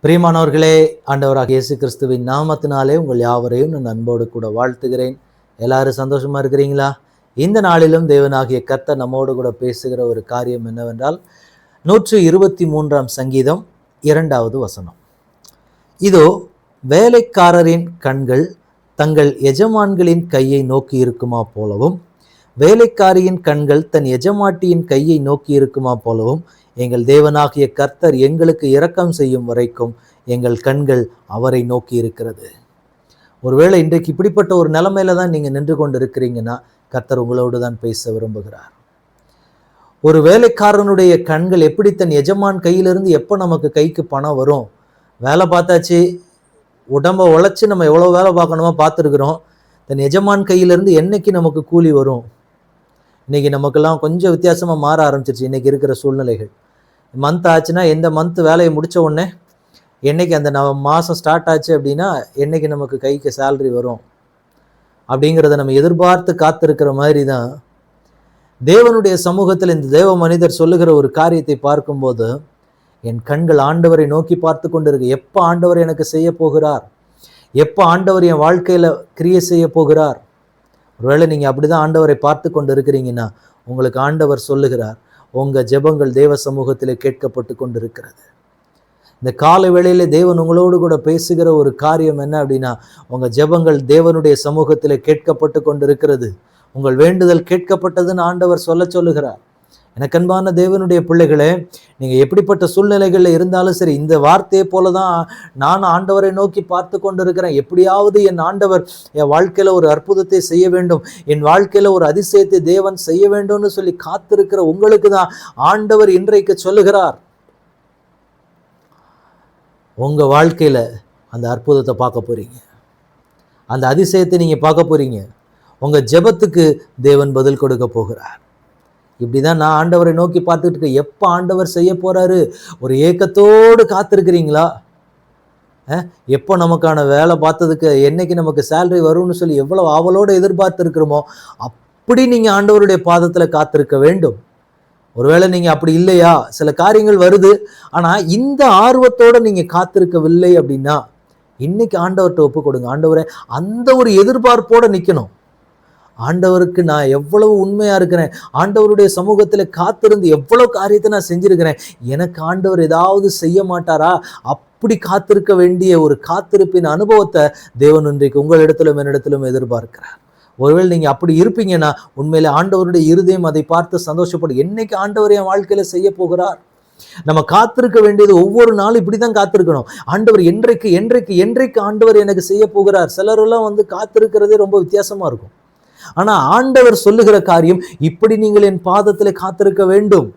பிரியமானவர்களே, ஆண்டவராக இயேசு கிறிஸ்துவின் நாமத்தினாலே உங்கள் யாவரையும் நான் அன்போடு கூட வாழ்த்துகிறேன். எல்லாரும் சந்தோஷமா இருக்கிறீங்களா? இந்த நாளிலும் தேவனாகிய கர்த்தர் நம்மோடு கூட பேசுகிற ஒரு காரியம் என்னவென்றால் 123ஆம் சங்கீதம் 2வது வசனம். இதோ வேலைக்காரரின் கண்கள் தங்கள் எஜமான்களின் கையை நோக்கி இருக்குமா போலவும், வேலைக்காரியின் கண்கள் தன் எஜமாட்டியின் கையை நோக்கி இருக்குமா போலவும், எங்கள் தேவனாகிய கர்த்தர் எங்களுக்கு இரக்கம் செய்யும் வரைக்கும் எங்கள் கண்கள் அவரை நோக்கி இருக்கிறது. ஒருவேளை இன்றைக்கு இப்படிப்பட்ட ஒரு நிலைமையில தான் நீங்க நின்று கொண்டு இருக்கிறீங்கன்னா, கர்த்தர் உங்களோடு தான் பேச விரும்புகிறார். ஒரு வேலைக்காரனுடைய கண்கள் எப்படி தன் எஜமான் கையிலிருந்து எப்போ நமக்கு கைக்கு பணம் வரும், வேலை பார்த்தாச்சு, உடம்ப உழைச்சி நம்ம எவ்வளோ வேலை பார்க்கணுமோ பார்த்துருக்குறோம், தன் எஜமான் கையிலிருந்து என்னைக்கு நமக்கு கூலி வரும்? இன்னைக்கு நமக்கெல்லாம் கொஞ்சம் வித்தியாசமாக மாற ஆரம்பிச்சிருச்சு. இன்னைக்கு இருக்கிற சூழ்நிலைகள், மந்த் ஆச்சுன்னா எந்த மந்த் வேலையை முடித்த உடனே என்னைக்கு அந்த மாதம் ஸ்டார்ட் ஆச்சு அப்படின்னா என்னைக்கு நமக்கு கைக்கு சேலரி வரும் அப்படிங்கிறத நம்ம எதிர்பார்த்து காத்திருக்கிற மாதிரி தான் தேவனுடைய சமூகத்தில் இந்த தேவ மனிதர் சொல்லுகிற ஒரு காரியத்தை பார்க்கும்போது, என் கண்கள் ஆண்டவரை நோக்கி பார்த்து கொண்டு இருக்கு. எப்போ ஆண்டவர் எனக்கு செய்ய போகிறார், எப்போ ஆண்டவர் என் வாழ்க்கையில் கிரியை செய்ய போகிறார்? ஒருவேளை நீங்கள் அப்படிதான் ஆண்டவரை பார்த்து கொண்டு இருக்கிறீங்கன்னா, உங்களுக்கு ஆண்டவர் சொல்லுகிறார், உங்கள் ஜெபங்கள் தேவ சமூகத்தில் கேட்கப்பட்டு கொண்டு இருக்கிறது. இந்த காலை வேளையில தேவன் உங்களோடு கூட பேசுகிற ஒரு காரியம் என்ன அப்படின்னா, உங்கள் ஜெபங்கள் தேவனுடைய சமூகத்தில் கேட்கப்பட்டு கொண்டு இருக்கிறது. உங்கள் வேண்டுதல் கேட்கப்பட்டதுன்னு ஆண்டவர் சொல்லுகிறார். எனக்கு அன்பான தேவனுடைய பிள்ளைகளே, நீங்கள் எப்படிப்பட்ட சூழ்நிலைகளில் இருந்தாலும் சரி, இந்த வார்த்தையை போல தான் நான் ஆண்டவரை நோக்கி பார்த்து கொண்டு இருக்கிறேன். எப்படியாவது என் ஆண்டவர் என் வாழ்க்கையில் ஒரு அற்புதத்தை செய்ய வேண்டும், என் வாழ்க்கையில் ஒரு அதிசயத்தை தேவன் செய்ய வேண்டும்னு சொல்லி காத்திருக்கிற உங்களுக்கு தான் ஆண்டவர் இன்றைக்கு சொல்லுகிறார். உங்கள் வாழ்க்கையில் அந்த அற்புதத்தை பார்க்க போறீங்க, அந்த அதிசயத்தை நீங்கள் பார்க்க போறீங்க. உங்கள் ஜெபத்துக்கு தேவன் பதில் கொடுக்க போகிறார். இப்படிதான் நான் ஆண்டவரை நோக்கி பார்த்துட்டு இருக்கேன். எப்போ ஆண்டவர் செய்ய போறாரு ஒரு ஏக்கத்தோடு காத்திருக்கிறீங்களா? எப்போ நமக்கான வேலை பார்த்ததுக்கு என்னைக்கு நமக்கு சேலரி வரும்னு சொல்லி எவ்வளவு ஆவலோடு எதிர்பார்த்து இருக்கிறோமோ அப்படி நீங்க ஆண்டவருடைய பாதத்துல காத்திருக்க வேண்டும். ஒருவேளை நீங்க அப்படி இல்லையா, சில காரியங்கள் வருது, ஆனா இந்த ஆர்வத்தோட நீங்க காத்திருக்கவில்லை அப்படின்னா இன்னைக்கு ஆண்டவர்கிட்ட ஒப்பு கொடுங்க. ஆண்டவரே, அந்த ஒரு எதிர்பார்ப்போட நிக்கணும். ஆண்டவருக்கு நான் எவ்வளவு உண்மையா இருக்கிறேன், ஆண்டவருடைய சமூகத்துல காத்திருந்து எவ்வளவு காரியத்தை நான் செஞ்சிருக்கிறேன், எனக்கு ஆண்டவர் ஏதாவது செய்ய மாட்டாரா? அப்படி காத்திருக்க வேண்டிய ஒரு காத்திருப்பின் அனுபவத்தை தேவன் இன்றைக்கு உங்களிடத்திலும் என்னிடத்திலும் எதிர்பார்க்கிறார். ஒருவேளை நீங்க அப்படி இருப்பீங்கன்னா உண்மையிலே ஆண்டவருடைய இருதயம் அதை பார்த்து சந்தோஷப்படும். என்னைக்கு ஆண்டவர் என் வாழ்க்கையில செய்ய போகிறார்? நம்ம காத்திருக்க வேண்டியது ஒவ்வொரு நாளும் இப்படிதான் காத்திருக்கணும். ஆண்டவர் என்றைக்கு என்றைக்கு என்றைக்கு ஆண்டவர் எனக்கு செய்ய போகிறார்? சிலரெல்லாம் காத்திருக்கிறதே ரொம்ப வித்தியாசமா இருக்கும். ஆனா ஆண்டவர் சொல்லுகிற காரியம், இப்படி நீங்கள் என் பாதத்தில் காத்திருக்க வேண்டும்.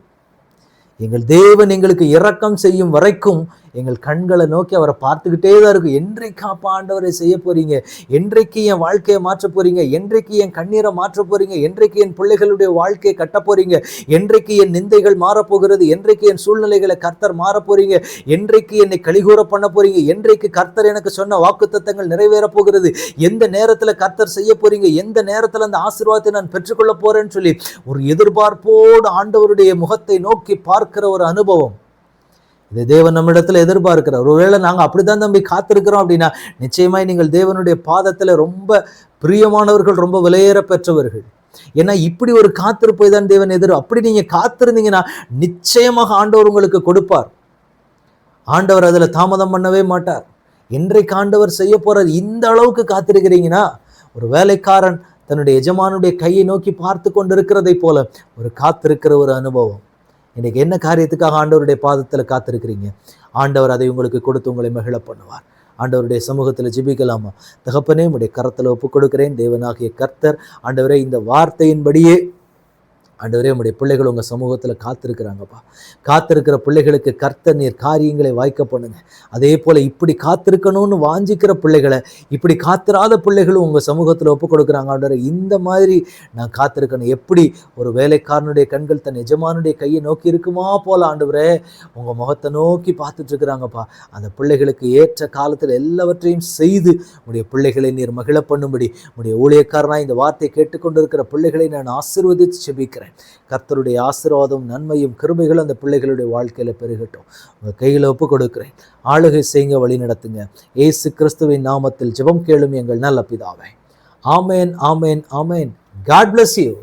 எங்கள் தேவன் எங்களுக்கு இரக்கம் செய்யும் வரைக்கும் எங்கள் கண்களை நோக்கி அவரை பார்த்துக்கிட்டே தான் இருக்கும். என்றைக்கு அப்பா ஆண்டவரை செய்ய போறீங்க? என்றைக்கு என் வாழ்க்கையை மாற்ற போறீங்க? என்றைக்கு என் கண்ணீரை மாற்ற போறீங்க? என்றைக்கு என் பிள்ளைகளுடைய வாழ்க்கையை கட்ட போறீங்க? என்றைக்கு என் நிந்தைகள் மாறப்போகிறது? என்றைக்கு என் சூழ்நிலைகளை கர்த்தர் மாற போறீங்க? என்றைக்கு என்னை கலிகூற பண்ண போறீங்க? என்றைக்கு கர்த்தர் எனக்கு சொன்ன வாக்குத்தத்தங்கள் நிறைவேற போகிறது? எந்த நேரத்துல கர்த்தர் செய்ய போறீங்க? எந்த நேரத்துல அந்த ஆசீர்வாதத்தை நான் பெற்றுக்கொள்ள போறேன்னு சொல்லி ஒரு எதிர்பார்ப்போடு ஆண்டவருடைய முகத்தை நோக்கி பார்க்கிற ஒரு அனுபவம் இதை தேவன் நம்மிடத்துல எதிர்பார்க்கிறார். ஒருவேளை நாங்கள் அப்படித்தான் தம்பி காத்திருக்கிறோம் அப்படின்னா நிச்சயமாய் நீங்கள் தேவனுடைய பாதத்துல ரொம்ப பிரியமானவர்கள், ரொம்ப விலையேற பெற்றவர்கள். ஏன்னா இப்படி ஒரு காத்திருப்பை தான் தேவன் அப்படி நீங்க காத்திருந்தீங்கன்னா நிச்சயமாக ஆண்டவர் உங்களுக்கு கொடுப்பார். ஆண்டவர் அதுல தாமதம் பண்ணவே மாட்டார். என்றைக்கு ஆண்டவர் செய்ய போறார்? இந்த அளவுக்கு காத்திருக்கிறீங்கன்னா, ஒரு வேலைக்காரன் தன்னுடைய எஜமானுடைய கையை நோக்கி பார்த்து கொண்டிருக்கிறதை போல ஒரு காத்திருக்கிற ஒரு அனுபவம். இன்னைக்கு என்ன காரியத்துக்காக ஆண்டவருடைய பாதத்தில் காத்திருக்கிறீங்க? ஆண்டவர் அதை உங்களுக்கு கொடுத்து உங்களை மகிழ பண்ணுவார். ஆண்டவருடைய சமூகத்தில் ஜெபிக்கலாமா? தகப்பனே, உடைய கரத்தில் ஒப்பு கொடுக்கிறேன். தேவனாகிய கர்த்தர் ஆண்டவரே, இந்த வார்த்தையின்படியே ஆண்டவரே, உடைய பிள்ளைகள் உங்கள் சமூகத்தில் காத்திருக்கிறாங்கப்பா. காத்திருக்கிற பிள்ளைகளுக்கு கர்த்தர் நீர் காரியங்களை வாய்க்க பண்ணுங்க. அதே போல் இப்படி காத்திருக்கணும்னு வாஞ்சிக்கிற பிள்ளைகளை, இப்படி காத்திராத பிள்ளைகளும் உங்கள் சமூகத்தில் ஒப்பு கொடுக்குறாங்க. ஆண்டவரே, இந்த மாதிரி நான் காத்திருக்கணும். எப்படி ஒரு வேலைக்காரனுடைய கண்கள் தன் எஜமானுடைய கையை நோக்கி இருக்குமா போல ஆண்டவரே உங்கள் முகத்தை நோக்கி பார்த்துட்டு இருக்கிறாங்கப்பா. அந்த பிள்ளைகளுக்கு ஏற்ற காலத்தில் எல்லாவற்றையும் செய்து உடைய பிள்ளைகளை நீர் மகிழ பண்ணும்படி உடைய ஊழியக்காரனாக இந்த வார்த்தையை கேட்டுக்கொண்டு இருக்கிற பிள்ளைகளை நான் ஆசீர்வதித்து ஜெபிக்கிறேன். ஜெபிக்கிறேன். கர்த்தருடைய ஆசீர்வாதம், நன்மையும் கிருபைகளும் அந்த பிள்ளைகளுடைய வாழ்க்கையில் பெருகட்டும். உங்கள் கையில் ஒப்பு கொடுக்கிறேன். ஆளுகை செய்யுங்க, வழி நடத்துங்க. இயேசு கிறிஸ்துவின் நாமத்தில் ஜெபம் கேளும் எங்கள் நல்ல பிதாவே. ஆமேன், ஆமேன், ஆமேன். God bless you.